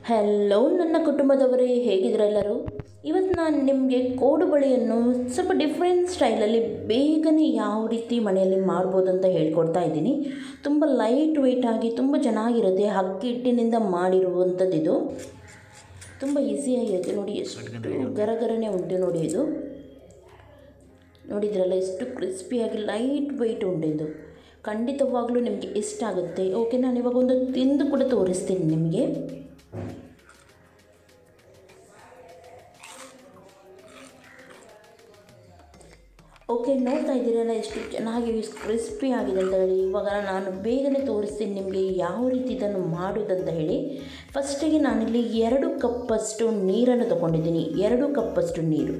Hello ನನ್ನ ಕುಟುಂಬದವರೇ, ಹೇಗಿದ್ರೆ ಎಲ್ಲರೂ. ಇವತ್ತು ನಾನು ನಿಮಗೆ ಕೋಡುಬಳೆಯನ್ನು ಸ್ವಲ್ಪ ಡಿಫ್ರೆಂಟ್ ಸ್ಟೈಲಲ್ಲಿ ಬೇಗನೆ ಯಾವ ರೀತಿ ಮನೆಯಲ್ಲಿ ಮಾಡ್ಬೋದು ಅಂತ ಹೇಳ್ಕೊಡ್ತಾ ಇದ್ದೀನಿ. ತುಂಬ ಲೈಟ್ ವೆಯ್ಟ್ ಆಗಿ ತುಂಬ ಚೆನ್ನಾಗಿರುತ್ತೆ. ಅಕ್ಕಿ ಹಿಟ್ಟಿನಿಂದ ಮಾಡಿರುವಂಥದ್ದು ಇದು. ತುಂಬ ಈಸಿಯಾಗಿರುತ್ತೆ ನೋಡಿ, ಎಷ್ಟು ಗರಗರನೆ ಉಂಟು ನೋಡಿ. ಇದು ನೋಡಿದ್ರಲ್ಲ ಎಷ್ಟು ಕ್ರಿಸ್ಪಿಯಾಗಿ ಲೈಟ್ ವೆಯ್ಟ್ ಉಂಟು. ಇದು ಖಂಡಿತವಾಗ್ಲೂ ನಿಮಗೆ ಇಷ್ಟ ಆಗುತ್ತೆ. ಓಕೆ, ನಾನು ಇವಾಗ ಒಂದು ತಿಂದು ಕೂಡ ತೋರಿಸ್ತೀನಿ ನಿಮಗೆ. ಓಕೆ, ನೋಡ್ತಾ ಇದ್ದೀರಲ್ಲ ಎಷ್ಟು ಚೆನ್ನಾಗಿ ಕ್ರಿಸ್ಪಿ ಆಗಿದೆ ಅಂತ ಹೇಳಿ. ಇವಾಗ ನಾನು ಬೇಗನೆ ತೋರಿಸ್ತೀನಿ ನಿಮಗೆ ಯಾವ ರೀತಿ ಇದನ್ನು ಮಾಡೋದಂತ ಹೇಳಿ. ಫಸ್ಟಿಗೆ ನಾನಿಲ್ಲಿ 2 ಕಪ್ಪಷ್ಟು ನೀರನ್ನು ತೊಗೊಂಡಿದ್ದೀನಿ. 2 ಕಪ್ಪಷ್ಟು ನೀರು,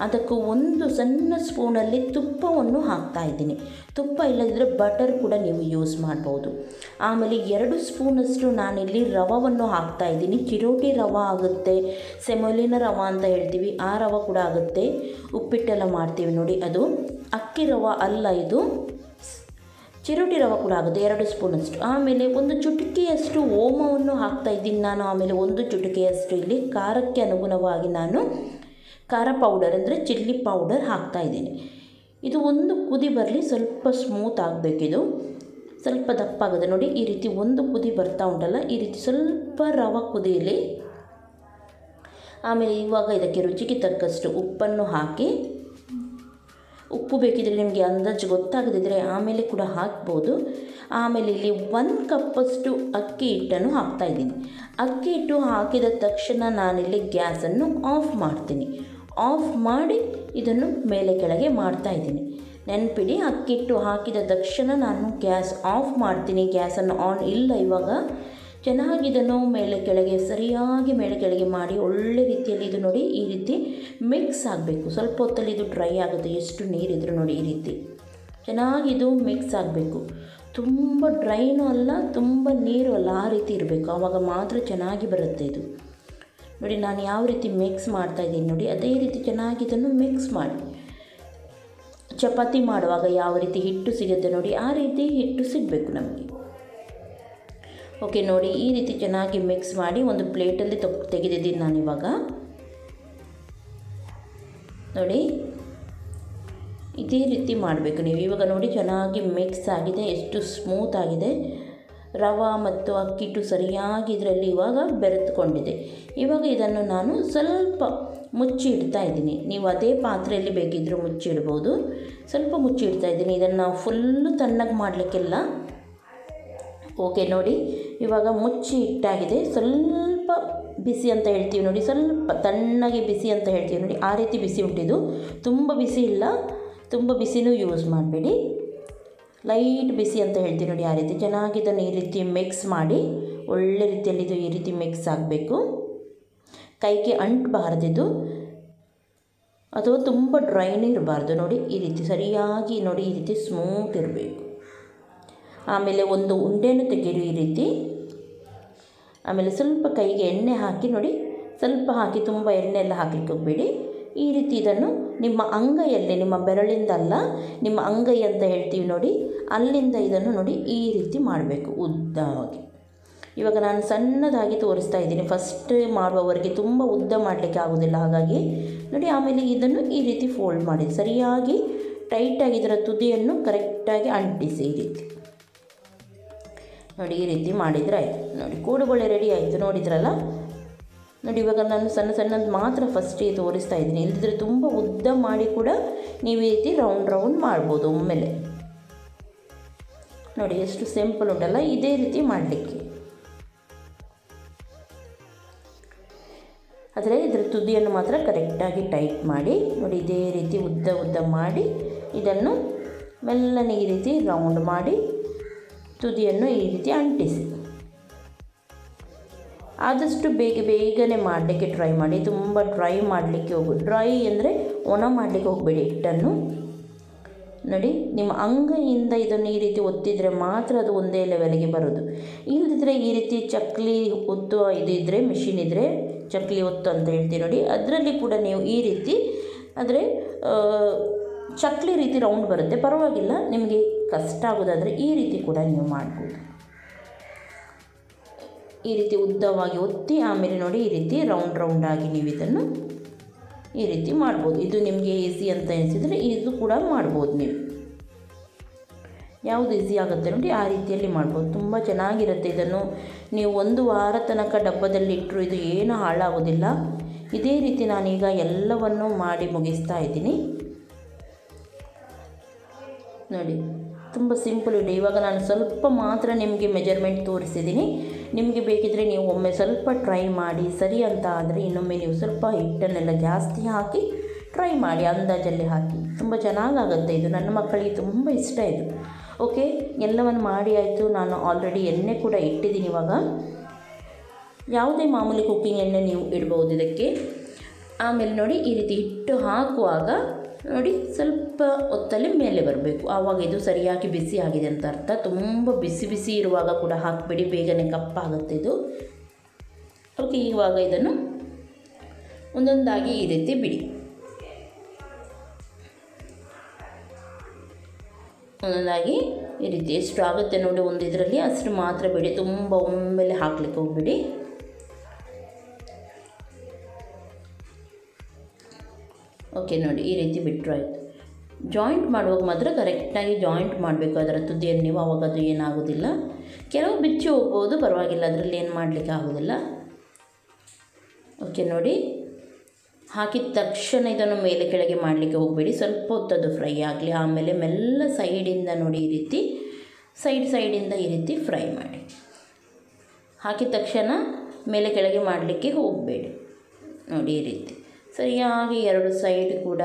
ಅದಕ್ಕೂ ಒಂದು ಸಣ್ಣ ಸ್ಪೂನಲ್ಲಿ ತುಪ್ಪವನ್ನು ಹಾಕ್ತಾ ಇದ್ದೀನಿ. ತುಪ್ಪ ಇಲ್ಲದಿದ್ದರೆ ಬಟರ್ ಕೂಡ ನೀವು ಯೂಸ್ ಮಾಡ್ಬೋದು. ಆಮೇಲೆ 2 ಸ್ಪೂನಷ್ಟು ನಾನಿಲ್ಲಿ ರವವನ್ನು ಹಾಕ್ತಾ ಇದ್ದೀನಿ. ಚಿರೋಟಿ ರವೆ ಆಗುತ್ತೆ, ಸೆಮೋಲಿನ ರವೆ ಅಂತ ಹೇಳ್ತೀವಿ, ಆ ರವೆ ಕೂಡ ಆಗುತ್ತೆ. ಉಪ್ಪಿಟ್ಟೆಲ್ಲ ಮಾಡ್ತೀವಿ ನೋಡಿ, ಅದು ಅಕ್ಕಿ ರವೆ ಅಲ್ಲ, ಇದು ಚಿರೋಟಿ ರವೆ ಕೂಡ ಆಗುತ್ತೆ. 2 ಸ್ಪೂನಷ್ಟು. ಆಮೇಲೆ ಒಂದು ಚುಟುಕಿಯಷ್ಟು ಓಮವನ್ನು ಹಾಕ್ತಾ ಇದ್ದೀನಿ ನಾನು. ಆಮೇಲೆ ಒಂದು ಚುಟುಕಿಯಷ್ಟು ಇಲ್ಲಿ ಖಾರಕ್ಕೆ ಅನುಗುಣವಾಗಿ ನಾನು ಖಾರ ಪೌಡರ್ ಅಂದರೆ ಚಿಲ್ಲಿ ಪೌಡರ್ ಹಾಕ್ತಾಯಿದ್ದೀನಿ. ಇದು ಒಂದು ಕುದಿ ಬರಲಿ, ಸ್ವಲ್ಪ ಸ್ಮೂತ್ ಆಗಬೇಕಿದು, ಸ್ವಲ್ಪ ದಪ್ಪ ಆಗುತ್ತೆ ನೋಡಿ. ಈ ರೀತಿ ಒಂದು ಕುದಿ ಬರ್ತಾ ಉಂಟಲ್ಲ, ಈ ರೀತಿ ಸ್ವಲ್ಪ ರವೆ ಕುದಿಯಲಿ. ಆಮೇಲೆ ಇವಾಗ ಇದಕ್ಕೆ ರುಚಿಗೆ ತಕ್ಕಷ್ಟು ಉಪ್ಪನ್ನು ಹಾಕಿ, ಉಪ್ಪು ಬೇಕಿದ್ರೆ ನಿಮಗೆ ಅಂದಾಜು ಗೊತ್ತಾಗದಿದ್ದರೆ ಆಮೇಲೆ ಕೂಡ ಹಾಕ್ಬೋದು. ಆಮೇಲೆ ಇಲ್ಲಿ 1 ಕಪ್ಪಷ್ಟು ಅಕ್ಕಿ ಹಿಟ್ಟನ್ನು ಹಾಕ್ತಾಯಿದ್ದೀನಿ. ಅಕ್ಕಿ ಹಿಟ್ಟು ಹಾಕಿದ ತಕ್ಷಣ ನಾನಿಲ್ಲಿ ಗ್ಯಾಸನ್ನು ಆಫ್ ಮಾಡ್ತೀನಿ. ಆಫ್ ಮಾಡಿ ಇದನ್ನು ಮೇಲೆ ಕೆಳಗೆ ಮಾಡ್ತಾಯಿದ್ದೀನಿ. ನೆನಪಿಡಿ, ಅಕ್ಕಿ ಹಿಟ್ಟು ಹಾಕಿದ ತಕ್ಷಣ ನಾನು ಗ್ಯಾಸ್ ಆಫ್ ಮಾಡ್ತೀನಿ. ಗ್ಯಾಸನ್ನು ಆನ್ ಇಲ್ಲ ಇವಾಗ. ಚೆನ್ನಾಗಿ ಇದನ್ನು ಮೇಲೆ ಕೆಳಗೆ ಸರಿಯಾಗಿ ಮೇಲೆ ಕೆಳಗೆ ಮಾಡಿ ಒಳ್ಳೆ ರೀತಿಯಲ್ಲಿ ಇದು ನೋಡಿ ಈ ರೀತಿ ಮಿಕ್ಸ್ ಆಗಬೇಕು. ಸ್ವಲ್ಪ ಹೊತ್ತಲ್ಲಿ ಇದು ಡ್ರೈ ಆಗುತ್ತೆ, ಎಷ್ಟು ನೀರಿದ್ರು ನೋಡಿ. ಈ ರೀತಿ ಚೆನ್ನಾಗಿ ಇದು ಮಿಕ್ಸ್ ಆಗಬೇಕು. ತುಂಬ ಡ್ರೈನೂ ಅಲ್ಲ, ತುಂಬ ನೀರು ಅಲ್ಲ, ಆ ರೀತಿ ಇರಬೇಕು. ಆವಾಗ ಮಾತ್ರ ಚೆನ್ನಾಗಿ ಬರುತ್ತೆ ಇದು ನೋಡಿ. ನಾನು ಯಾವ ರೀತಿ ಮಿಕ್ಸ್ ಮಾಡ್ತಾಯಿದ್ದೀನಿ ನೋಡಿ, ಅದೇ ರೀತಿ ಚೆನ್ನಾಗಿ ಇದನ್ನು ಮಿಕ್ಸ್ ಮಾಡಿ. ಚಪಾತಿ ಮಾಡುವಾಗ ಯಾವ ರೀತಿ ಹಿಟ್ಟು ಸಿಗುತ್ತೆ ನೋಡಿ, ಆ ರೀತಿ ಹಿಟ್ಟು ಸಿಗಬೇಕು ನಮಗೆ. ಓಕೆ ನೋಡಿ, ಈ ರೀತಿ ಚೆನ್ನಾಗಿ ಮಿಕ್ಸ್ ಮಾಡಿ ಒಂದು ಪ್ಲೇಟಲ್ಲಿ ತೆಗೆದಿದ್ದೀನಿ ನಾನಿವಾಗ ನೋಡಿ. ಇದೇ ರೀತಿ ಮಾಡಬೇಕು ನೀವು. ಇವಾಗ ನೋಡಿ ಚೆನ್ನಾಗಿ ಮಿಕ್ಸ್ ಆಗಿದೆ, ಎಷ್ಟು ಸ್ಮೂತ್ ಆಗಿದೆ. ರವೆ ಮತ್ತು ಅಕ್ಕಿ ಹಿಟ್ಟು ಸರಿಯಾಗಿ ಇದರಲ್ಲಿ ಇವಾಗ ಬೆರೆತುಕೊಂಡಿದೆ. ಇವಾಗ ಇದನ್ನು ನಾನು ಸ್ವಲ್ಪ ಮುಚ್ಚಿ ಇಡ್ತಾ ಇದ್ದೀನಿ. ನೀವು ಅದೇ ಪಾತ್ರೆಯಲ್ಲಿ ಬೇಕಿದ್ದರೂ ಮುಚ್ಚಿ ಇಡ್ಬೋದು. ಸ್ವಲ್ಪ ಮುಚ್ಚಿ ಇಡ್ತಾ ಇದ್ದೀನಿ. ಇದನ್ನು ನಾವು ಫುಲ್ಲು ತಣ್ಣಗೆ ಮಾಡಲಿಕ್ಕೆಲ್ಲ. ಓಕೆ ನೋಡಿ, ಇವಾಗ ಮುಚ್ಚಿ ಇಟ್ಟಾಗಿದೆ. ಸ್ವಲ್ಪ ಬಿಸಿ ಅಂತ ಹೇಳ್ತೀವಿ ನೋಡಿ, ಸ್ವಲ್ಪ ತಣ್ಣಗೆ ಬಿಸಿ ಅಂತ ಹೇಳ್ತೀವಿ ನೋಡಿ, ಆ ರೀತಿ ಬಿಸಿ ಉಂಟಿದು. ತುಂಬ ಬಿಸಿ ಇಲ್ಲ, ತುಂಬ ಬಿಸಿನೂ ಯೂಸ್ ಮಾಡಬೇಡಿ, ಲೈಟ್ ಬಿಸಿ ಅಂತ ಹೇಳ್ತೀವಿ ನೋಡಿ, ಆ ರೀತಿ. ಚೆನ್ನಾಗಿ ಇದನ್ನು ಈ ರೀತಿ ಮಿಕ್ಸ್ ಮಾಡಿ ಒಳ್ಳೆ ರೀತಿಯಲ್ಲಿ ಇದು ಈ ರೀತಿ ಮಿಕ್ಸ್ ಆಗಬೇಕು. ಕೈಗೆ ಅಂಟಬಾರ್ದಿದು, ಅಥವಾ ತುಂಬ ಡ್ರೈನೇ ಇರಬಾರ್ದು ನೋಡಿ. ಈ ರೀತಿ ಸರಿಯಾಗಿ ನೋಡಿ, ಈ ರೀತಿ ಸ್ಮೂತ್ ಇರಬೇಕು. ಆಮೇಲೆ ಒಂದು ಉಂಡೆನೂ ತೆಗೀರಿ ಈ ರೀತಿ. ಆಮೇಲೆ ಸ್ವಲ್ಪ ಕೈಗೆ ಎಣ್ಣೆ ಹಾಕಿ ನೋಡಿ, ಸ್ವಲ್ಪ ಹಾಕಿ, ತುಂಬ ಎಣ್ಣೆ ಎಲ್ಲ ಹಾಕಲಿಕ್ಕೆ ಹೋಗಬೇಡಿ. ಈ ರೀತಿ ಇದನ್ನು ನಿಮ್ಮ ಅಂಗೈಯಲ್ಲಿ, ನಿಮ್ಮ ಬೆರಳಿಂದ ಅಲ್ಲ, ನಿಮ್ಮ ಅಂಗೈ ಅಂತ ಹೇಳ್ತೀವಿ ನೋಡಿ, ಅಲ್ಲಿಂದ ಇದನ್ನು ನೋಡಿ ಈ ರೀತಿ ಮಾಡಬೇಕು ಉದ್ದವಾಗಿ. ಇವಾಗ ನಾನು ಸಣ್ಣದಾಗಿ ತೋರಿಸ್ತಾ ಇದ್ದೀನಿ. ಫಸ್ಟ್ ಮಾಡುವವರಿಗೆ ತುಂಬ ಉದ್ದ ಮಾಡಲಿಕ್ಕೆ ಆಗೋದಿಲ್ಲ, ಹಾಗಾಗಿ ನೋಡಿ. ಆಮೇಲೆ ಇದನ್ನು ಈ ರೀತಿ ಫೋಲ್ಡ್ ಮಾಡಿ ಸರಿಯಾಗಿ ಟೈಟಾಗಿ ಇದರ ತುದಿಯನ್ನು ಕರೆಕ್ಟಾಗಿ ಅಂಟಿಸಿ ಈ ರೀತಿ ನೋಡಿ. ಈ ರೀತಿ ಮಾಡಿದರೆ ಆಯಿತು ನೋಡಿ. ಕೋಡುಬಳೆ ರೆಡಿ ಆಯಿತು, ನೋಡಿದ್ರಲ್ಲ ನೋಡಿ. ಇವಾಗ ನಾನು ಸಣ್ಣ ಸಣ್ಣದು ಮಾತ್ರ ಫಸ್ಟಿಗೆ ತೋರಿಸ್ತಾ ಇದ್ದೀನಿ. ಇಲ್ಲದಿದ್ದರೆ ತುಂಬ ಉದ್ದ ಮಾಡಿ ಕೂಡ ನೀವು ಈ ರೀತಿ ರೌಂಡ್ ರೌಂಡ್ ಮಾಡ್ಬೋದು ಒಮ್ಮೆಲೆ ನೋಡಿ. ಎಷ್ಟು ಸಿಂಪಲ್ ಉಂಟಲ್ಲ, ಇದೇ ರೀತಿ ಮಾಡಲಿಕ್ಕೆ. ಆದರೆ ಇದರ ತುದಿಯನ್ನು ಮಾತ್ರ ಕರೆಕ್ಟಾಗಿ ಟೈಟ್ ಮಾಡಿ ನೋಡಿ. ಇದೇ ರೀತಿ ಉದ್ದ ಉದ್ದ ಮಾಡಿ ಇದನ್ನು ಮೆಲ್ಲನೆ ಈ ರೀತಿ ರೌಂಡ್ ಮಾಡಿ ತುದಿಯನ್ನು ಈ ರೀತಿ ಅಂಟಿಸಿ. ಆದಷ್ಟು ಬೇಗನೆ ಮಾಡಲಿಕ್ಕೆ ಟ್ರೈ ಮಾಡಿ. ತುಂಬ ಡ್ರೈ ಮಾಡಲಿಕ್ಕೆ ಡ್ರೈ ಅಂದರೆ ಒಣ ಮಾಡಲಿಕ್ಕೆ ಹೋಗಬೇಡಿ ಹಿಟ್ಟನ್ನು ನೋಡಿ. ನಿಮ್ಮ ಅಂಗೈಯಿಂದ ಇದನ್ನು ಈ ರೀತಿ ಒತ್ತಿದರೆ ಮಾತ್ರ ಅದು ಒಂದೇ ಲೆವೆಲ್ಗೆ ಬರೋದು. ಇಲ್ಲದಿದ್ದರೆ ಈ ರೀತಿ ಚಕ್ಲಿ ಒತ್ತು ಇದು ಇದ್ದರೆ, ಮಿಷಿನ್ ಇದ್ದರೆ ಚಕ್ಲಿ ಒತ್ತು ಅಂತ ಹೇಳ್ತೀವಿ ನೋಡಿ, ಅದರಲ್ಲಿ ಕೂಡ ನೀವು ಈ ರೀತಿ ಆದರೆ ಚಕ್ಲಿ ರೀತಿ ರೌಂಡ್ ಬರುತ್ತೆ, ಪರವಾಗಿಲ್ಲ. ನಿಮಗೆ ಕಷ್ಟ ಆಗೋದಾದರೆ ಈ ರೀತಿ ಕೂಡ ನೀವು ಮಾಡ್ಬೋದು. ಈ ರೀತಿ ಉದ್ದವಾಗಿ ಒತ್ತಿ ಆಮೇಲೆ ನೋಡಿ ಈ ರೀತಿ ರೌಂಡಾಗಿ ನೀವು ಇದನ್ನು ಈ ರೀತಿ ಮಾಡ್ಬೋದು. ಇದು ನಿಮಗೆ ಈಸಿ ಅಂತ ಅನಿಸಿದರೆ ಇದು ಕೂಡ ಮಾಡ್ಬೋದು. ನೀವು ಯಾವುದು ಈಸಿ ಆಗುತ್ತೆ ನೋಡಿ ಆ ರೀತಿಯಲ್ಲಿ ಮಾಡ್ಬೋದು. ತುಂಬ ಚೆನ್ನಾಗಿರುತ್ತೆ. ಇದನ್ನು ನೀವು 1 ವಾರ ತನಕ ಡಬ್ಬದಲ್ಲಿ ಇಟ್ಟರು ಇದು ಏನು ಹಾಳಾಗೋದಿಲ್ಲ. ಇದೇ ರೀತಿ ನಾನೀಗ ಎಲ್ಲವನ್ನು ಮಾಡಿ ಮುಗಿಸ್ತಾ ಇದ್ದೀನಿ ನೋಡಿ. ತುಂಬ ಸಿಂಪಲ್ ಇದೆ. ಇವಾಗ ನಾನು ಸ್ವಲ್ಪ ಮಾತ್ರ ನಿಮಗೆ ಮೆಜರ್ಮೆಂಟ್ ತೋರಿಸಿದ್ದೀನಿ. ನಿಮಗೆ ಬೇಕಿದ್ದರೆ ನೀವು ಒಮ್ಮೆ ಸ್ವಲ್ಪ ಟ್ರೈ ಮಾಡಿ. ಸರಿ ಅಂತ ಆದರೆ ಇನ್ನೊಮ್ಮೆ ನೀವು ಸ್ವಲ್ಪ ಹಿಟ್ಟನ್ನೆಲ್ಲ ಜಾಸ್ತಿ ಹಾಕಿ ಟ್ರೈ ಮಾಡಿ, ಅಂದಾಜಲ್ಲಿ ಹಾಕಿ. ತುಂಬ ಚೆನ್ನಾಗಾಗುತ್ತೆ ಇದು. ನನ್ನ ಮಕ್ಕಳಿಗೆ ತುಂಬ ಇಷ್ಟ ಇದು. ಓಕೆ, ಎಲ್ಲವನ್ನು ಮಾಡಿ ಆಯಿತು. ನಾನು ಆಲ್ರೆಡಿ ಎಣ್ಣೆ ಕೂಡ ಇಟ್ಟಿದ್ದೀನಿ. ಇವಾಗ ಯಾವುದೇ ಮಾಮೂಲಿ ಕುಕ್ಕಿಂಗ್ ಎಣ್ಣೆ ನೀವು ಇಡ್ಬೋದು ಇದಕ್ಕೆ. ಆಮೇಲೆ ನೋಡಿ ಈ ರೀತಿ ಹಿಟ್ಟು ಹಾಕುವಾಗ ನೋಡಿ ಸ್ವಲ್ಪ ಹೊತ್ತಲ್ಲಿ ಮೇಲೆ ಬರಬೇಕು, ಆವಾಗ ಇದು ಸರಿಯಾಗಿ ಬಿಸಿ ಆಗಿದೆ ಅಂತ ಅರ್ಥ. ತುಂಬ ಬಿಸಿ ಇರುವಾಗ ಕೂಡ ಹಾಕಿಬಿಡಿ, ಬೇಗನೆ ಕಪ್ಪಾಗುತ್ತೆ ಇದು. ಓಕೆ, ಇವಾಗ ಇದನ್ನು ಒಂದೊಂದಾಗಿ ಈ ರೀತಿ ಬಿಡಿ. ಒಂದೊಂದಾಗಿ ಈ ರೀತಿ ಎಷ್ಟು ಆಗುತ್ತೆ ನೋಡಿ ಒಂದು ಇದರಲ್ಲಿ ಅಷ್ಟು ಮಾತ್ರ ಬಿಡಿ. ತುಂಬ ಒಮ್ಮೆಲೆ ಹಾಕ್ಲಿಕ್ಕೆ ಹೋಗ್ಬಿಡಿ. ಓಕೆ ನೋಡಿ ಈ ರೀತಿ ಬಿಟ್ಟರು ಆಯಿತು. ಜಾಯಿಂಟ್ ಮಾಡುವಾಗ ಮಾತ್ರ ಕರೆಕ್ಟಾಗಿ ಜಾಯಿಂಟ್ ಮಾಡಬೇಕು ಅದರ ತುದಿಯನ್ನು ನೀವು, ಆವಾಗ ಅದು ಏನಾಗೋದಿಲ್ಲ. ಕೆಲವು ಬಿಚ್ಚಿ ಹೋಗ್ಬೋದು, ಪರವಾಗಿಲ್ಲ, ಅದರಲ್ಲಿ ಏನು ಮಾಡಲಿಕ್ಕೆ ಆಗೋದಿಲ್ಲ. ಓಕೆ ನೋಡಿ, ಹಾಕಿದ ತಕ್ಷಣ ಇದನ್ನು ಮೇಲೆ ಕೆಳಗೆ ಮಾಡಲಿಕ್ಕೆ ಹೋಗಬೇಡಿ. ಸ್ವಲ್ಪ ಹೊತ್ತದು ಫ್ರೈ ಆಗಲಿ. ಆಮೇಲೆ ಮೆಲ್ಲ ಸೈಡಿಂದ ನೋಡಿ ಈ ರೀತಿ ಸೈಡಿಂದ ಈ ರೀತಿ ಫ್ರೈ ಮಾಡಿ. ಹಾಕಿದ ತಕ್ಷಣ ಮೇಲೆ ಕೆಳಗೆ ಮಾಡಲಿಕ್ಕೆ ಹೋಗಬೇಡಿ ನೋಡಿ. ಈ ರೀತಿ ಸರಿಯಾಗಿ 2 ಸೈಡ್ ಕೂಡ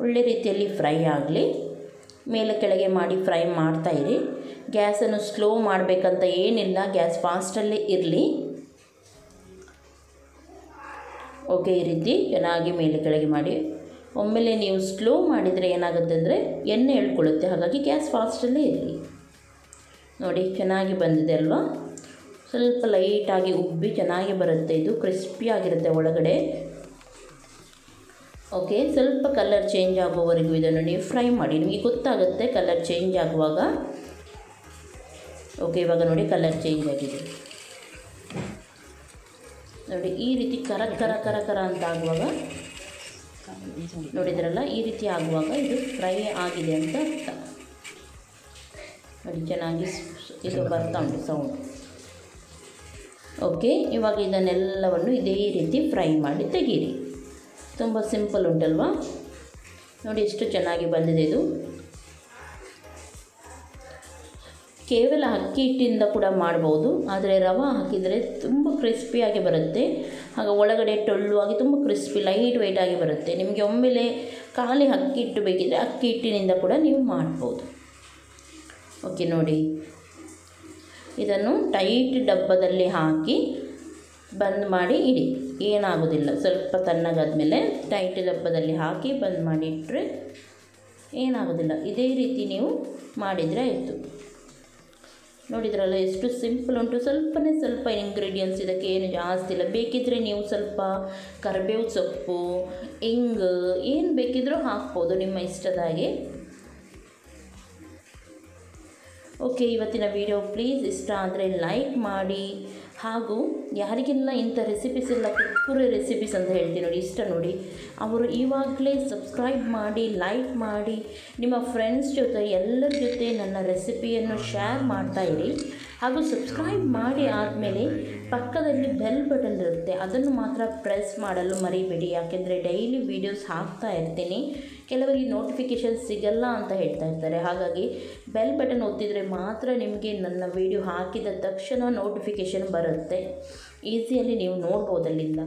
ಒಳ್ಳೆ ರೀತಿಯಲ್ಲಿ ಫ್ರೈ ಆಗಲಿ. ಮೇಲೆ ಕೆಳಗೆ ಮಾಡಿ ಫ್ರೈ ಮಾಡ್ತಾಯಿರಿ. ಗ್ಯಾಸನ್ನು ಸ್ಲೋ ಮಾಡಬೇಕಂತ ಏನಿಲ್ಲ, ಗ್ಯಾಸ್ ಫಾಸ್ಟಲ್ಲೇ ಇರಲಿ. ಓಕೆ, ಈ ರೀತಿ ಚೆನ್ನಾಗಿ ಮೇಲೆ ಕೆಳಗೆ ಮಾಡಿ. ಒಮ್ಮೆಲೆ ನೀವು ಸ್ಲೋ ಮಾಡಿದರೆ ಏನಾಗುತ್ತೆ ಅಂದರೆ ಎಣ್ಣೆ ಎಳ್ಕೊಳ್ಳುತ್ತೆ. ಹಾಗಾಗಿ ಗ್ಯಾಸ್ ಫಾಸ್ಟಲ್ಲೇ ಇರಲಿ. ನೋಡಿ ಚೆನ್ನಾಗಿ ಬಂದಿದೆ ಅಲ್ವಾ. ಸ್ವಲ್ಪ ಲೈಟಾಗಿ ಉಬ್ಬಿ ಚೆನ್ನಾಗಿ ಬರುತ್ತೆ. ಇದು ಕ್ರಿಸ್ಪಿಯಾಗಿರುತ್ತೆ ಒಳಗಡೆ. ಓಕೆ, ಸ್ವಲ್ಪ ಕಲರ್ ಚೇಂಜ್ ಆಗುವವರೆಗೂ ಇದನ್ನು ನೀವು ಫ್ರೈ ಮಾಡಿ. ನಿಮಗೆ ಗೊತ್ತಾಗುತ್ತೆ ಕಲರ್ ಚೇಂಜ್ ಆಗುವಾಗ. ಓಕೆ, ಇವಾಗ ನೋಡಿ ಕಲರ್ ಚೇಂಜ್ ಆಗಿದೆ ನೋಡಿ. ಈ ರೀತಿ ಕರ ಅಂತ ಆಗುವಾಗ ನೋಡಿದ್ರಲ್ಲ, ಈ ರೀತಿ ಆಗುವಾಗ ಇದು ಫ್ರೈ ಆಗಿದೆ ಅಂತ ಅರ್ಥ ನೋಡಿ. ಚೆನ್ನಾಗಿ ಇದು ಬರ್ತಾ ಉಂಟು ಸೌಂಡ್. ಓಕೆ, ಇವಾಗ ಇದನ್ನೆಲ್ಲವನ್ನು ಇದೇ ರೀತಿ ಫ್ರೈ ಮಾಡಿ ತೆಗೀರಿ. ತುಂಬ ಸಿಂಪಲ್ ಉಂಟಲ್ವಾ ನೋಡಿ, ಎಷ್ಟು ಚೆನ್ನಾಗಿ ಬಂದಿದೆ ಇದು. ಕೇವಲ ಅಕ್ಕಿ ಹಿಟ್ಟಿಂದ ಕೂಡ ಮಾಡ್ಬೋದು, ಆದರೆ ರವೆ ಹಾಕಿದರೆ ತುಂಬ ಕ್ರಿಸ್ಪಿಯಾಗಿ ಬರುತ್ತೆ. ಆಗ ಒಳಗಡೆ ಟೊಳ್ಳುವಾಗಿ ತುಂಬ ಕ್ರಿಸ್ಪಿ ಲೈಟ್ ವೆಯ್ಟಾಗಿ ಬರುತ್ತೆ. ನಿಮಗೆ ಒಮ್ಮೆಲೆ ಖಾಲಿ ಅಕ್ಕಿ ಹಿಟ್ಟು ಬೇಕಿದ್ದರೆ ಅಕ್ಕಿ ಹಿಟ್ಟಿನಿಂದ ಕೂಡ ನೀವು ಮಾಡ್ಬೋದು. ಓಕೆ ನೋಡಿ, ಇದನ್ನು ಟೈಟ್ ಡಬ್ಬದಲ್ಲಿ ಹಾಕಿ ಬಂದ್ ಮಾಡಿ ಇಡಿ, ಏನಾಗೋದಿಲ್ಲ. ಸ್ವಲ್ಪ ತಣ್ಣಗಾದ್ಮೇಲೆ ಟೈಟ್ ಡಬ್ಬದಲ್ಲಿ ಹಾಕಿ ಬಂದ್ ಮಾಡಿ ಇಟ್ಟರೆ ಏನಾಗೋದಿಲ್ಲ. ಇದೇ ರೀತಿ ನೀವು ಮಾಡಿದರೆ ಆಯಿತು. ನೋಡಿದ್ರಲ್ಲ ಎಷ್ಟು ಸಿಂಪಲ್ ಉಂಟು. ಸ್ವಲ್ಪ ಇಂಗ್ರೀಡಿಯೆಂಟ್ಸ್, ಇದಕ್ಕೆ ಏನು ಜಾಸ್ತಿ ಇಲ್ಲ. ಬೇಕಿದ್ದರೆ ನೀವು ಸ್ವಲ್ಪ ಕರಿಬೇವು ಸೊಪ್ಪು, ಇಂಗು ಏನು ಬೇಕಿದ್ರೂ ಹಾಕ್ಬೋದು ನಿಮ್ಮ ಇಷ್ಟದ ಹಾಗೆ. ಓಕೆ, ಇವತ್ತಿನ ವಿಡಿಯೋ ಪ್ಲೀಸ್ ಇಷ್ಟ ಆದರೆ ಲೈಕ್ ಮಾಡಿ. ಹಾಗೂ ಯಾರಿಗೆಲ್ಲ ಇಂಥ ರೆಸಿಪೀಸ್ ಎಲ್ಲ ಕುಕ್ಕುರೆ ರೆಸಿಪೀಸ್ ಅಂತ ಹೇಳ್ತೀನಿ ನೋಡಿ, ಇಷ್ಟ ನೋಡಿ, ಅವರು ಇವಾಗಲೇ ಸಬ್ಸ್ಕ್ರೈಬ್ ಮಾಡಿ, ಲೈಕ್ ಮಾಡಿ, ನಿಮ್ಮ ಫ್ರೆಂಡ್ಸ್ ಜೊತೆ ಎಲ್ಲರ ಜೊತೆ ನನ್ನ ರೆಸಿಪಿಯನ್ನು ಶೇರ್ ಮಾಡ್ತಾಯಿರಿ. ಹಾಗೂ ಸಬ್ಸ್ಕ್ರೈಬ್ ಮಾಡಿ ಆದಮೇಲೆ ಪಕ್ಕದಲ್ಲಿ ಬೆಲ್ ಬಟನ್ ಇರುತ್ತೆ, ಅದನ್ನು ಮಾತ್ರ ಪ್ರೆಸ್ ಮಾಡಲು ಮರಿಬೇಡಿ. ಯಾಕೆಂದರೆ ಡೈಲಿ ವೀಡಿಯೋಸ್ ಹಾಕ್ತಾ ಇರ್ತೀನಿ. ಕೆಲವರಿಗೆ ನೋಟಿಫಿಕೇಷನ್ ಸಿಗಲ್ಲ ಅಂತ ಹೇಳ್ತಾ ಇರ್ತಾರೆ. ಹಾಗಾಗಿ ಬೆಲ್ ಬಟನ್ ಒತ್ತಿದರೆ ಮಾತ್ರ ನಿಮಗೆ ನನ್ನ ವೀಡಿಯೋ ಹಾಕಿದ ತಕ್ಷಣ ನೋಟಿಫಿಕೇಷನ್ ಬರುತ್ತೆ. ಈಸಿಯಲ್ಲಿ ನೀವು ನೋಡ್ಬೋದು ಅಲ್ಲಿಂದ.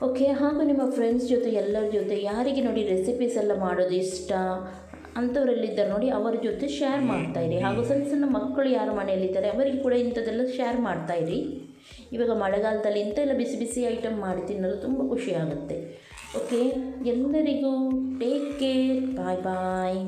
ಓಕೆ, ಹಾಗೂ ನಿಮ್ಮ ಫ್ರೆಂಡ್ಸ್ ಜೊತೆ ಎಲ್ಲರ ಜೊತೆ ಯಾರಿಗೆ ನೋಡಿ ರೆಸಿಪೀಸ್ ಎಲ್ಲ ಮಾಡೋದು ಇಷ್ಟ ಅಂಥವರಲ್ಲಿದ್ದಾರೆ ನೋಡಿ, ಅವರ ಜೊತೆ ಶೇರ್ ಮಾಡ್ತಾಯಿರಿ. ಹಾಗೂ ಸಣ್ಣ ಮಕ್ಕಳು ಯಾರು ಮನೆಯಲ್ಲಿದ್ದಾರೆ ಅವರಿಗೆ ಕೂಡ ಇಂಥದ್ದೆಲ್ಲ ಶೇರ್ ಮಾಡ್ತಾಯಿರಿ. ಇವಾಗ ಮಳೆಗಾಲದಲ್ಲಿ ಇಂಥೆಲ್ಲ ಬಿಸಿ ಐಟಮ್ ಮಾಡಿ ತಿನ್ನಲು ತುಂಬ ಖುಷಿಯಾಗುತ್ತೆ. ಓಕೆ, ಎಲ್ಲರಿಗೂ ಟೇಕ್ ಕೇರ್, ಬಾಯ್ ಬಾಯ್.